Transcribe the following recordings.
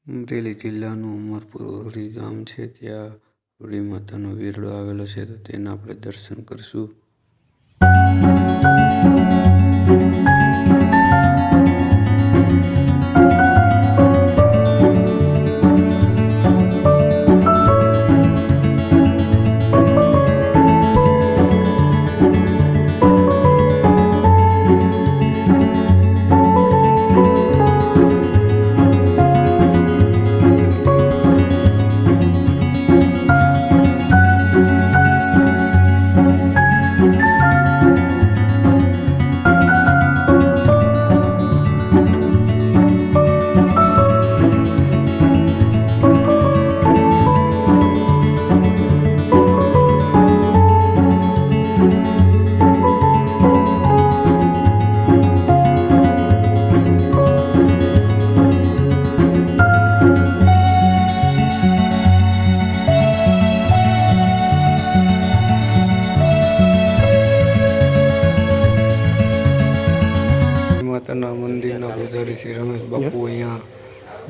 અમરેલી જિલ્લાનું ઉમરપુર ઓરડી ગામ છે, ત્યાં ઓરડી માતાનો વીરડો આવેલો છે, તો તેના આપણે દર્શન કરશું. માતાના મંદિરના પૂજારી શ્રી રમેશ બાપુ અહીંયા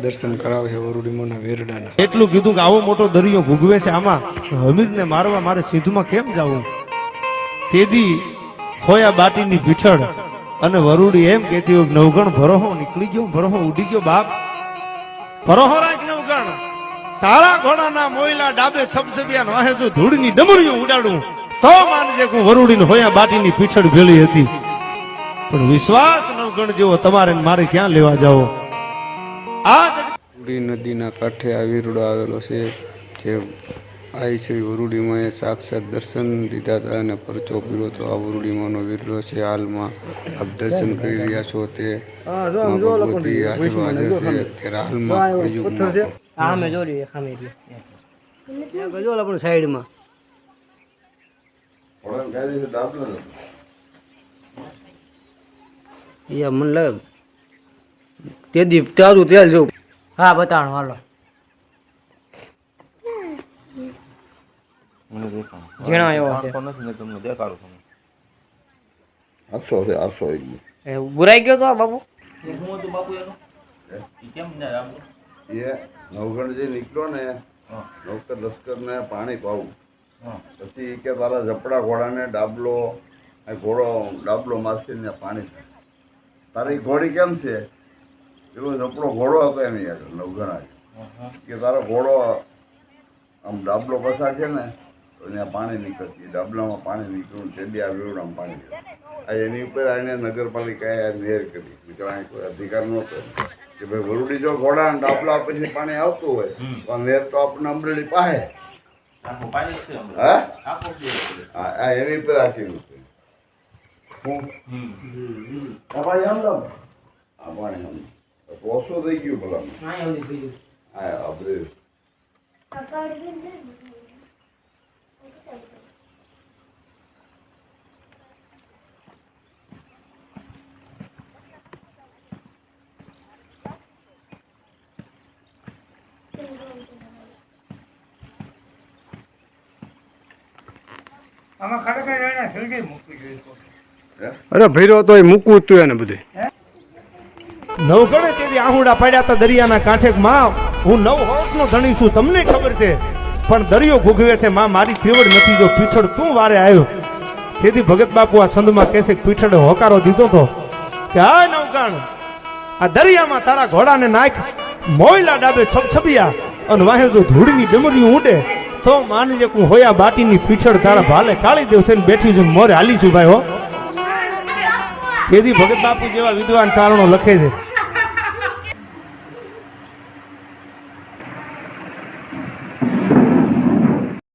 દર્શન કરાવે છે વરુડીમાના વેરડાના. એટલું કીધું કે આવો મોટો દરિયો ભૂગવે છે, આમાં હમીદને મારવા મારે સીધુમાં કેમ જવું? તેદી ખોયા બાટીની પીછળ અને વરુડી એમ કહેતી હોય નવગણ ભરોહો નીકળી ગયો, ભરોહો ઉડી ગયો બાપ, ભરોહો રાખ નવગણ, તારા ઘોડાના મોયલા ડાબે છબછબિયા વાહે જો ધૂળની ડમરીઓ ઉડાડું તો માનજે કે વરુડીને ખોયા બાટીની પીછળ ભેળી હતી. પણ વિશ્વાસ નવગણ જેવો તમારે મારે ક્યાં લેવા જાઓ? આ નદીના કાંઠે આ વીરડો આવેલો છે, જે આઈ શ્રી વરુડીમાએ સાક્ષાત દર્શન દીધા હતા અને પરચો પીરો તો આ વરુડીમાનો વીરડો છે. હાલમાં આપ દર્શન કરી રહ્યા છો તે ભગવતી હાજર છે. અત્યારે હાલમાં સાઈડમાં મને લાગે તેદી તારું તેલ જો. હા બતાણો હાલો. ઝીણા એવો છે. તમને દેખાડું છું. આસો છે, આસો એ બુરાઈ ગયો તો બાપુ. હું તો બાપુ એનો કેમ ના રામ એ નવગણ જે નીકળ્યો ને નવકર લશ્કર ને પાણી પાવું પછી કે તારા ઝપડા ઘોડાને ડાબલો ઘોડો ડાબલો મારશે ને પાણી તારી ઘોડી કેમ છે? એવો ઝપડો ઘોડો હતો એની આગળ નવગણ કે તારો ઘોડો આમ ડાબલો પસાર છે ને તો ત્યાં પાણી નીકળતી, ડાબલામાં પાણી નીકળ્યું તે બી આ વીરડામાં પાણી આ એની ઉપર આને નગરપાલિકાએ નેર કરી, બીજા કોઈ અધિકાર નહોતો કે ભાઈ વરુડી જો ઘોડા ડાબલા પછી પાણી આવતું હોય તો નેર તો આપણને અમરેલી પાસે હા એની ઉપર રાખેલું છે. પાણી આમ ઓછું થઈ ગયું ભલા હા બધું અરે ભૈરો તો એ મૂકવું જ તું એને બધું. નવગણે તેથી આહુડા પાડ્યા હતા દરિયાના કાંઠે. માં હું 9 વર્ષનો ધણી છું, તમને ખબર છે, પણ દરિયો ભૂગવે છે માં, મારી ત્રેવડ નથી જો પીછળ તું વારે આવ્યો. તેથી ભગત બાપુ આ સંદમાં કહેશે પીછળે હોકારો દીધો તો કે હા નવગણ, આ દરિયામાં તારા ઘોડાને નાખ, મોયલા ડાબે છબછબિયા અને વાહે જો ધૂળની ડમરીઓ ઉડે તો માનજે હું હોયા બાટીની પીછળ તારા ભાલે કાળી દેવ થઈને બેઠી છું, મોરે હાલી છું ભાઈ હો. તેથી ભગત બાપુ જેવા વિદ્વાન ચારણો લખે છે.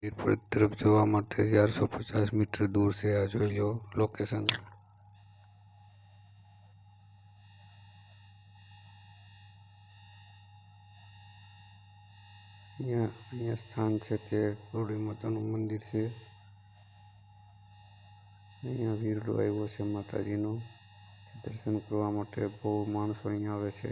વીરપુર તરફ જવા માટે 450 મીટર દૂર છે. આ જોઈ લો લોકેશન. અહીંયા સ્થાન છે તે વરુડી માતાનું મંદિર છે. અહીંયા વીરડો આવ્યો છે માતાજીનો. દર્શન કરવા માટે બહુ માણસો અહીંયા આવે છે.